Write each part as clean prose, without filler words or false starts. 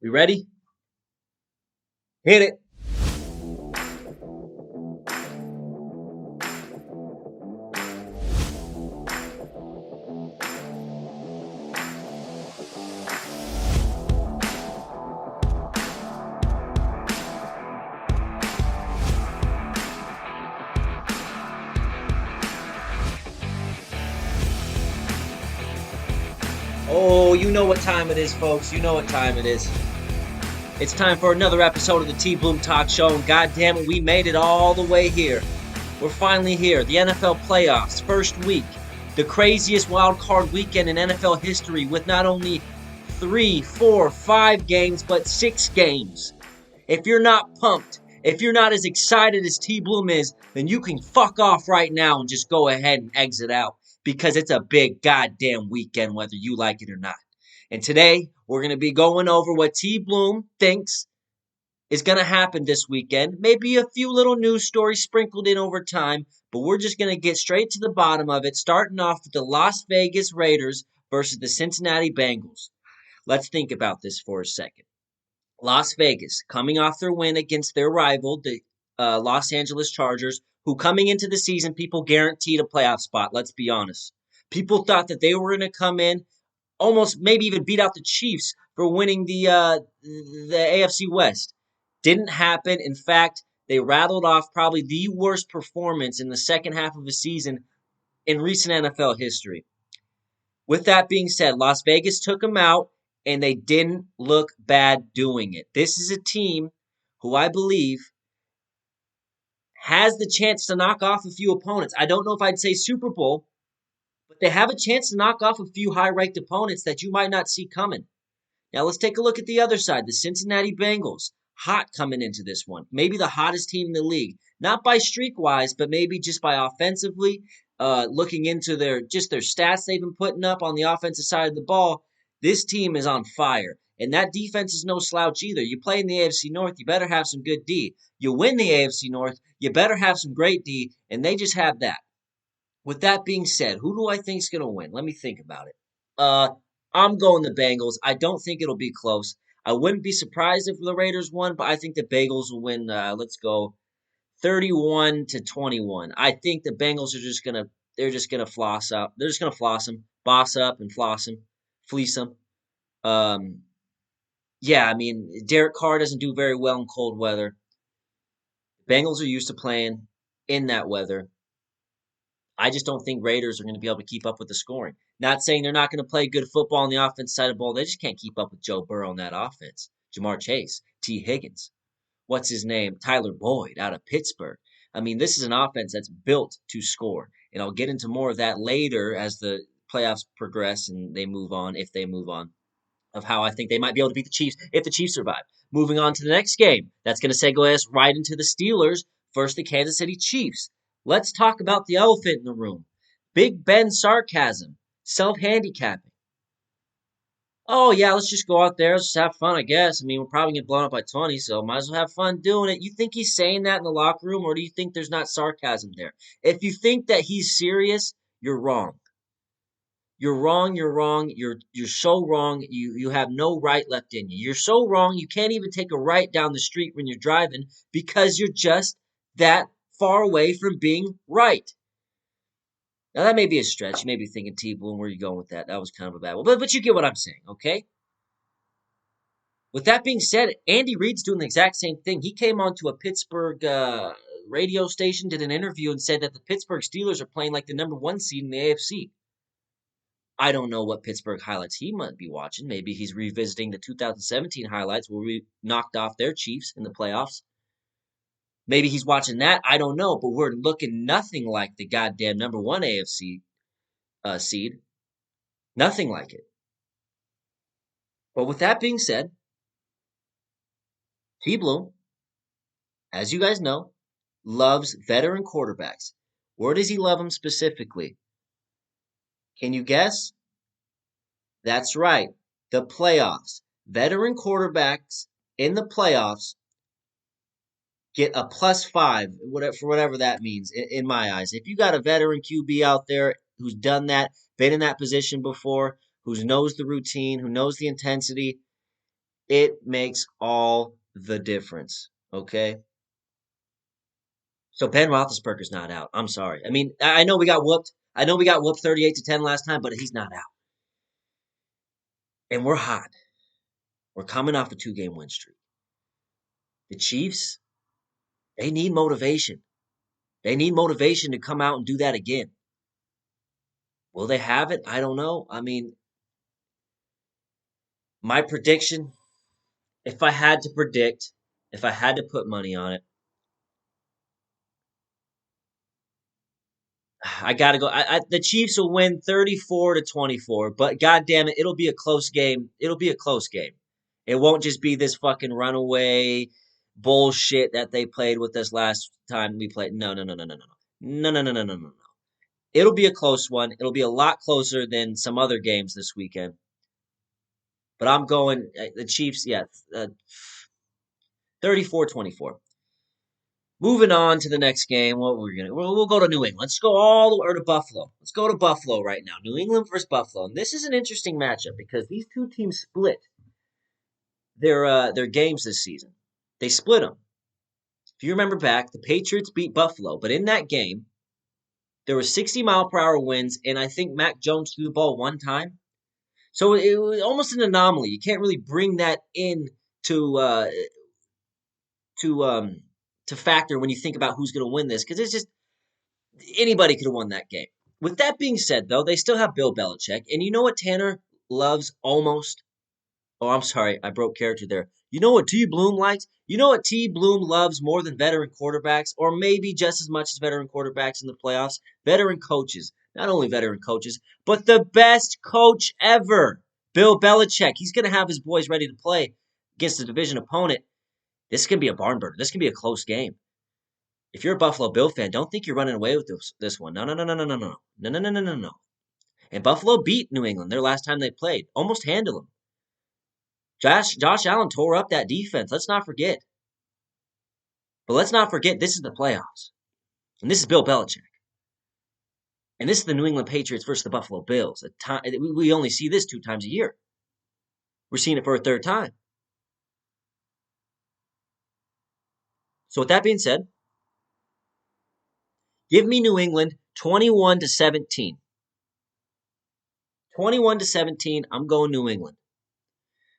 We ready? Hit it. Oh, you know what time it is, folks. You know what time it is. It's time for another episode of the T Bloom Talk Show, and goddamn it, we made it all the way here. We're finally here. The NFL playoffs, first week, the craziest wild card weekend in NFL history, with not only 3, 4, 5 games, but 6 games. If you're not pumped, if you're not as excited as T Bloom is, then you can fuck off right now and just go ahead and exit out because it's a big goddamn weekend whether you like it or not. And today, we're going to be going over what T Bloom thinks is going to happen this weekend. Maybe a few little news stories sprinkled in over time, but we're just going to get straight to the bottom of it, starting off with the Las Vegas Raiders versus the Cincinnati Bengals. Let's think about this for a second. Las Vegas, coming off their win against their rival, the Los Angeles Chargers, who coming into the season, people guaranteed a playoff spot, let's be honest. People thought that they were going to come in, almost maybe even beat out the Chiefs for winning the AFC West. Didn't happen. In fact, they rattled off probably the worst performance in the second half of the season in recent NFL history. With that being said, Las Vegas took them out, and they didn't look bad doing it. This is a team who I believe has the chance to knock off a few opponents. I don't know if I'd say Super Bowl, but they have a chance to knock off a few high-ranked opponents that you might not see coming. Now let's take a look at the other side, the Cincinnati Bengals. Hot coming into this one. Maybe the hottest team in the league. Not by streak-wise, but maybe just by offensively. Looking into their stats they've been putting up on the offensive side of the ball, this team is on fire. And that defense is no slouch either. You play in the AFC North, you better have some good D. You win the AFC North, you better have some great D, and they just have that. With that being said, who do I think is going to win? Let me think about it. Uh, I'm going the Bengals. I don't think it'll be close. I wouldn't be surprised if the Raiders won, but I think the Bengals will win. Let's go 31-21. I think the Bengals are just gonna floss up. They're just gonna floss them, boss up and floss them, fleece them. Um, yeah, I mean Derek Carr doesn't do very well in cold weather. Bengals are used to playing in that weather. I just don't think Raiders are going to be able to keep up with the scoring. Not saying they're not going to play good football on the offense side of the ball. They just can't keep up with Joe Burrow on that offense. Jamar Chase, T. Higgins, what's his name? Tyler Boyd out of Pittsburgh. I mean, this is an offense that's built to score. And I'll get into more of that later as the playoffs progress and they move on, if they move on, of how I think they might be able to beat the Chiefs if the Chiefs survive. Moving on to the next game. That's going to segue us right into the Steelers versus the Kansas City Chiefs. Let's talk about the elephant in the room. Big Ben sarcasm, self-handicapping. Oh, yeah, let's just go out there. Let's just have fun, I guess. I mean, we're probably getting blown up by 20, so might as well have fun doing it. You think he's saying that in the locker room, or do you think there's not sarcasm there? If you think that he's serious, you're wrong. You're wrong, you're wrong, you're so wrong, you have no right left in you. You're so wrong, you can't even take a right down the street when you're driving because you're just that far away from being right. Now that may be a stretch. You may be thinking, T Bloom, where are you going with that? That was kind of a bad one. But you get what I'm saying, okay? With that being said, Andy Reid's doing the exact same thing. He came onto a Pittsburgh radio station, did an interview, and said that the Pittsburgh Steelers are playing like the number one seed in the AFC. I don't know what Pittsburgh highlights he might be watching. Maybe he's revisiting the 2017 highlights where we knocked off their Chiefs in the playoffs. Maybe he's watching that. I don't know. But we're looking nothing like the goddamn number one AFC seed. Nothing like it. But with that being said, T. Bloom, as you guys know, loves veteran quarterbacks. Where does he love them specifically? Can you guess? That's right. The playoffs. Veteran quarterbacks in the playoffs get a +5, whatever, for whatever that means in my eyes. If you got a veteran QB out there who's done that, been in that position before, who knows the routine, who knows the intensity, It makes all the difference. Okay. So Ben Roethlisberger's not out. I'm sorry. I mean, I know we got whooped. I know we got whooped 38-10 last time, but he's not out. And we're hot. We're coming off a 2-game win streak. The Chiefs, they need motivation. They need motivation to come out and do that again. Will they have it? I don't know. I mean, my prediction, if I had to predict, if I had to put money on it, I gotta go. The Chiefs will win 34-24, but god damn it, it'll be a close game. It'll be a close game. It won't just be this fucking runaway bullshit that they played with us last time we played. No, no, no, no, no, no, no, no, no, no, no, no, no. It'll be a close one. It'll be a lot closer than some other games this weekend. But I'm going the Chiefs. Yeah, 34-24. Moving on to the next game, what we're gonna we'll go to New England. Let's go all the way to Buffalo. Let's go to Buffalo right now. New England versus Buffalo, and this is an interesting matchup because these two teams split their games this season. They split them. If you remember back, the Patriots beat Buffalo, but in that game, there were 60-mile-per-hour winds, and I think Mac Jones threw the ball one time. So it was almost an anomaly. You can't really bring that in to to factor when you think about who's going to win this because it's just anybody could have won that game. With that being said, though, they still have Bill Belichick, and you know what Tanner loves almost? Oh, I'm sorry, I broke character there. You know what T. Bloom likes? You know what T. Bloom loves more than veteran quarterbacks, or maybe just as much as veteran quarterbacks in the playoffs? Veteran coaches. Not only veteran coaches, but the best coach ever, Bill Belichick. He's going to have his boys ready to play against a division opponent. This can be a barn burner. This can be a close game. If you're a Buffalo Bill fan, don't think you're running away with this one. No, no, no, no, no, no, no, no, no, no, no, no, no. And Buffalo beat New England their last time they played, almost handled them. Josh Allen tore up that defense. Let's not forget. But let's not forget this is the playoffs, and this is Bill Belichick, and this is the New England Patriots versus the Buffalo Bills. We only see this 2 times a year. We're seeing it for a third time. So with that being said, give me New England 21-17. 21-17. I'm going New England.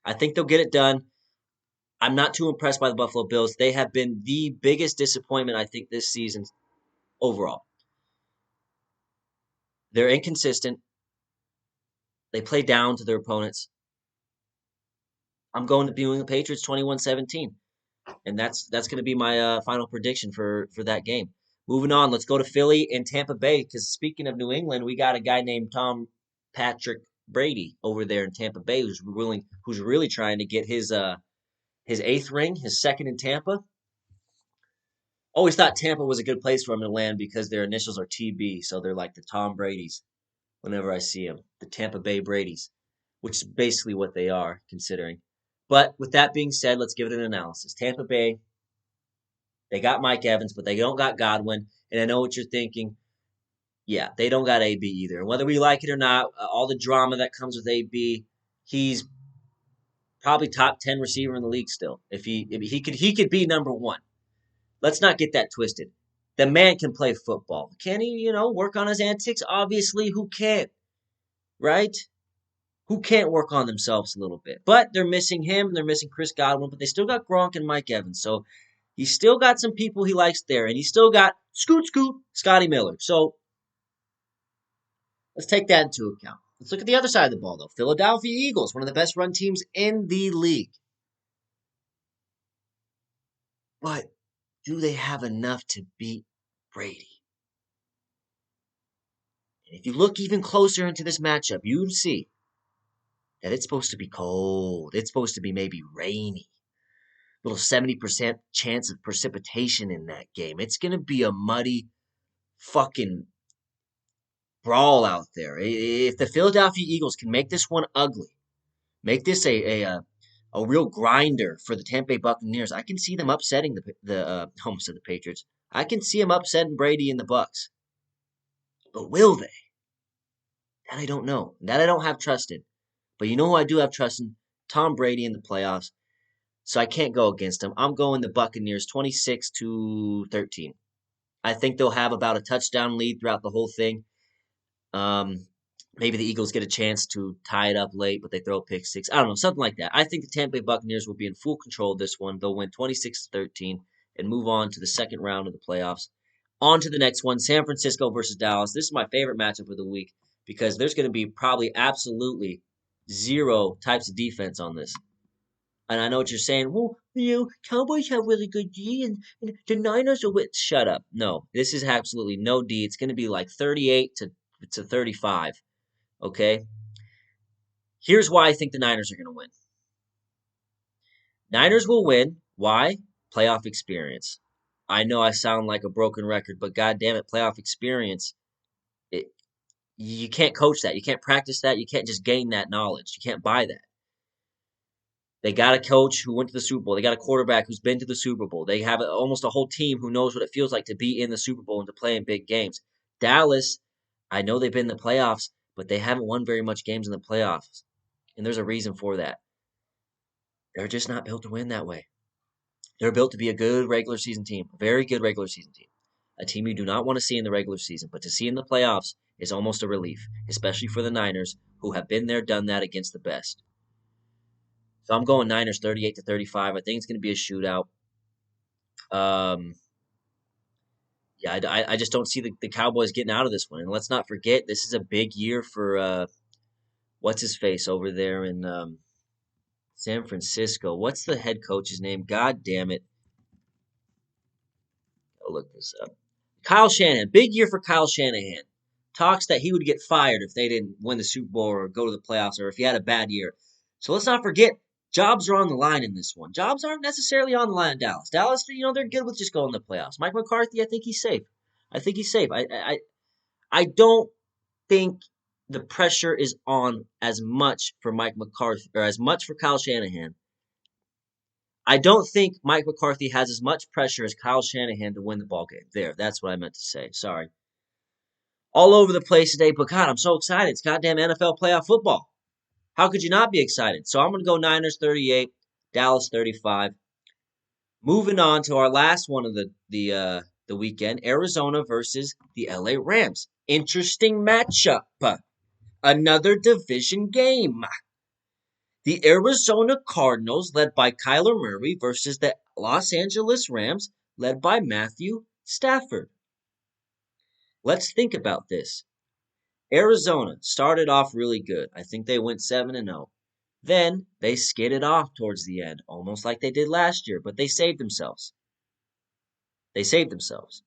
I think they'll get it done. I'm not too impressed by the Buffalo Bills. They have been the biggest disappointment, I think, this season overall. They're inconsistent. They play down to their opponents. I'm going to New England Patriots 21-17. And that's going to be my final prediction for that game. Moving on, let's go to Philly and Tampa Bay. Because speaking of New England, we got a guy named Tom Patrick Brady over there in Tampa Bay who's really trying to get his 8th ring, his 2nd in Tampa. Always thought Tampa was a good place for him to land because their initials are TB, so they're like the Tom Brady's. Whenever I see them, the Tampa Bay Brady's, which is basically what they are, considering. But with that being said, let's give it an analysis. Tampa Bay, they got Mike Evans, but they don't got Godwin, and I know what you're thinking. Yeah, they don't got AB either. And whether we like it or not, all the drama that comes with AB, he's probably top 10 receiver in the league still. If he could be number 1. Let's not get that twisted. The man can play football. Can he, work on his antics? Obviously, who can't? Right? Who can't work on themselves a little bit? But they're missing him, and they're missing Chris Godwin, but they still got Gronk and Mike Evans. So he's still got some people he likes there, and he's still got Scoot, Scotty Miller. So let's take that into account. Let's look at the other side of the ball, though. Philadelphia Eagles, one of the best run teams in the league. But do they have enough to beat Brady? And if you look even closer into this matchup, you see that it's supposed to be cold. It's supposed to be maybe rainy. Little 70% chance of precipitation in that game. It's going to be a muddy fucking brawl out there. If the Philadelphia Eagles can make this one ugly, make this a real grinder for the Tampa Bay Buccaneers, I can see them upsetting the almost said the Patriots. I can see them upsetting Brady and the Bucks. But will they? That I don't know. That I don't have trust in. But you know who I do have trust in? Tom Brady in the playoffs. So I can't go against them. I'm going the Buccaneers 26-13. I think they'll have about a touchdown lead throughout the whole thing. Um, Maybe the Eagles get a chance to tie it up late, but they throw a pick six. I don't know, something like that. I think the Tampa Bay Buccaneers will be in full control of this one. They'll win 26-13 and move on to the second round of the playoffs. On to the next one, San Francisco versus Dallas. This is my favorite matchup of the week because there's going to be probably absolutely zero types of defense on this. And I know what you're saying. Well, Cowboys have really good D, and the Niners are with. Shut up. No, this is absolutely no D. It's going to be like 38 to 35. Okay. Here's why I think the Niners are going to win. Niners will win. Why? Playoff experience. I know I sound like a broken record, but god damn it, playoff experience. It, you can't coach that. You can't practice that. You can't just gain that knowledge. You can't buy that. They got a coach who went to the Super Bowl. They got a quarterback who's been to the Super Bowl. They have almost a whole team who knows what it feels like to be in the Super Bowl and to play in big games. Dallas, I know they've been in the playoffs, but they haven't won very much games in the playoffs. And there's a reason for that. They're just not built to win that way. They're built to be a good regular season team, a very good regular season team. A team you do not want to see in the regular season, but to see in the playoffs is almost a relief, especially for the Niners, who have been there, done that against the best. So I'm going Niners 38-35. I think it's going to be a shootout. Um, yeah, I just don't see the Cowboys getting out of this one. And let's not forget, this is a big year for what's his face over there in San Francisco. What's the head coach's name? God damn it. I'll look this up. Kyle Shanahan. Big year for Kyle Shanahan. Talks that he would get fired if they didn't win the Super Bowl or go to the playoffs or if he had a bad year. So let's not forget, jobs are on the line in this one. Jobs aren't necessarily on the line in Dallas. Dallas, they're good with just going to the playoffs. Mike McCarthy, I think he's safe. I think he's safe. I don't think the pressure is on as much for Mike McCarthy or as much for Kyle Shanahan. I don't think Mike McCarthy has as much pressure as Kyle Shanahan to win the ball game. There, that's what I meant to say. Sorry. All over the place today, but God, I'm so excited. It's goddamn NFL playoff football. How could you not be excited? So I'm going to go Niners 38, Dallas 35. Moving on to our last one of the weekend, Arizona versus the LA Rams. Interesting matchup. Another division game. The Arizona Cardinals, led by Kyler Murray, versus the Los Angeles Rams, led by Matthew Stafford. Let's think about this. Arizona started off really good. I think they went 7-0. Then they skidded off towards the end, almost like they did last year, but they saved themselves. They saved themselves.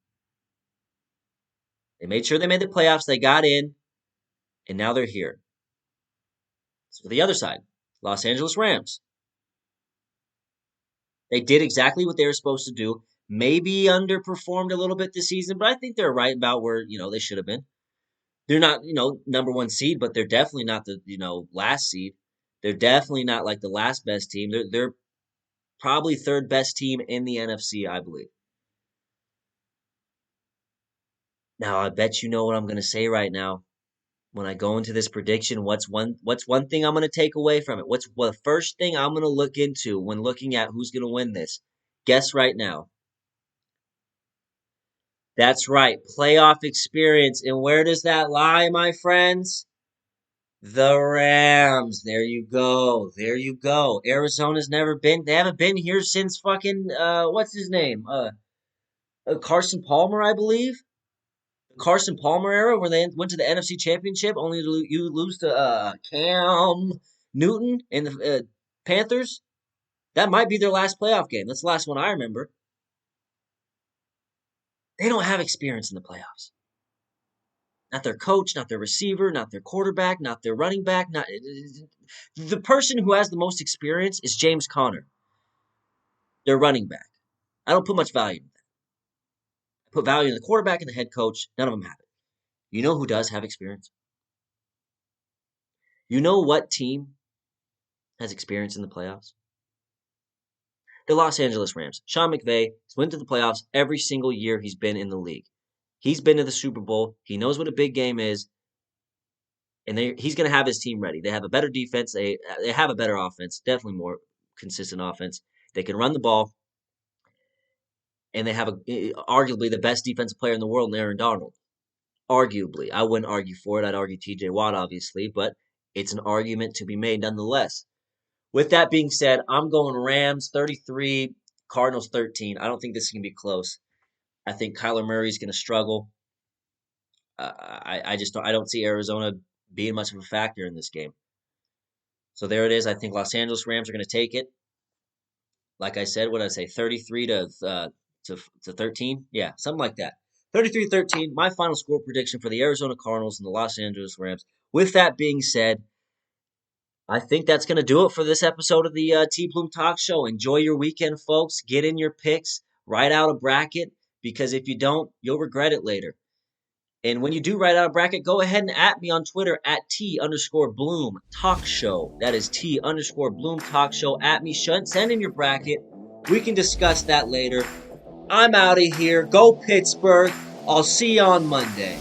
They made sure they made the playoffs, they got in, and now they're here. So the other side, Los Angeles Rams. They did exactly what they were supposed to do. Maybe underperformed a little bit this season, but I think they're right about where, they should have been. They're not, number one seed, but they're definitely not the, last seed. They're definitely not like the last best team. They're probably third best team in the NFC, I believe. Now, I bet you know what I'm going to say right now. When I go into this prediction, what's one thing I'm going to take away from it? What's the first thing I'm going to look into when looking at who's going to win this? Guess right now. That's right, playoff experience. And where does that lie, my friends? The Rams. There you go. There you go. Arizona's never been. They haven't been here since fucking what's his name? Carson Palmer, I believe. The Carson Palmer era, where they went to the NFC Championship, only to you lose to Cam Newton and the Panthers. That might be their last playoff game. That's the last one I remember. They don't have experience in the playoffs. Not their coach, not their receiver, not their quarterback, not their running back. Not the person who has the most experience is James Conner, their running back. I don't put much value in that. I put value in the quarterback and the head coach. None of them have it. You know who does have experience? You know what team has experience in the playoffs? The Los Angeles Rams. Sean McVay has went to the playoffs every single year he's been in the league. He's been to the Super Bowl. He knows what a big game is. And he's going to have his team ready. They have a better defense. They have a better offense, definitely more consistent offense. They can run the ball, and they have arguably the best defensive player in the world, Aaron Donald. Arguably, I wouldn't argue for it. I'd argue T.J. Watt, obviously, but it's an argument to be made nonetheless. With that being said, I'm going Rams 33, Cardinals 13. I don't think this is going to be close. I think Kyler Murray's going to struggle. I just don't. I don't see Arizona being much of a factor in this game. So there it is. I think Los Angeles Rams are going to take it. Like I said, what did I say? 33 to 13? Yeah, something like that. 33-13, my final score prediction for the Arizona Cardinals and the Los Angeles Rams. With that being said, I think that's going to do it for this episode of the T Bloom Talk Show. Enjoy your weekend, folks. Get in your picks. Write out a bracket, because if you don't, you'll regret it later. And when you do write out a bracket, go ahead and at me on Twitter at T_Bloom Talk Show. That is T_Bloom Talk Show. At me, send in your bracket. We can discuss that later. I'm out of here. Go Pittsburgh. I'll see you on Monday.